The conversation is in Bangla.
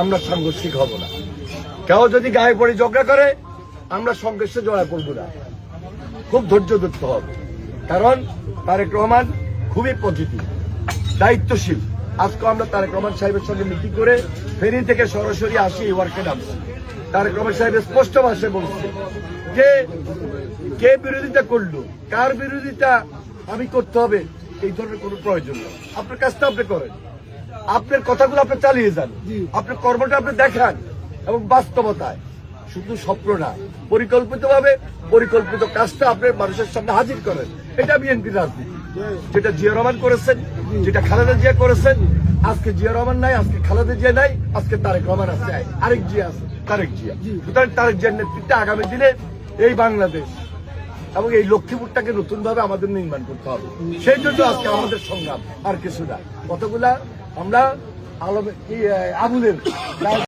আমরা সাংঘর্ষিক হব না। কেউ যদি গায়ে পড়ে ঝগড়া করে আমরা সংঘর্ষে জড়া করবো না, খুব ধৈর্য ধরতে হবে। কারণ তারেক রহমান খুবই পজিটিভ, দায়িত্বশীল। আজকে আমরা তারেক রহমান সাহেবের সঙ্গে মিটিং করে ফেনী থেকে সরাসরি আসি ওয়ার্কে নামছি। তারেক রহমান সাহেব স্পষ্ট ভাষায় বলছে যে কে বিরোধিতা করলো, কার বিরোধিতা আমি করতে হবে এই ধরনের কোনো প্রয়োজন নেই। আপনার কাজটা আপনি করেন, আপনার কথাগুলো আপনি চালিয়ে যান, আপনার কর্মটা আপনি দেখান এবং বাস্তবতায়, শুধু স্বপ্ন না, পরিকল্পিতভাবে পরিকল্পিত কাজটা আপনার মানুষের সামনে হাজির করেন। এটা বিএনপির রাজনীতি, যেটা জিয়া রহমান করেছেন, যেটা খালেদা জিয়া করেছেন। আজকে জিয়া রহমান নাই, আজকে খালেদা জিয়া নাই, আজকে তারেক রহমান আছে, আরেক জিয়া আছে, তারেক জিয়া। সুতরাং তারেক জিয়ার নেতৃত্বে আগামী দিনে এই বাংলাদেশ এবং এই লক্ষ্মীপুরটাকে নতুন ভাবে আমাদের নির্মাণ করতে হবে। সেই জন্য আজকে আমাদের সংগ্রাম, আর কিছু না। কতগুলা আমরা আবুলের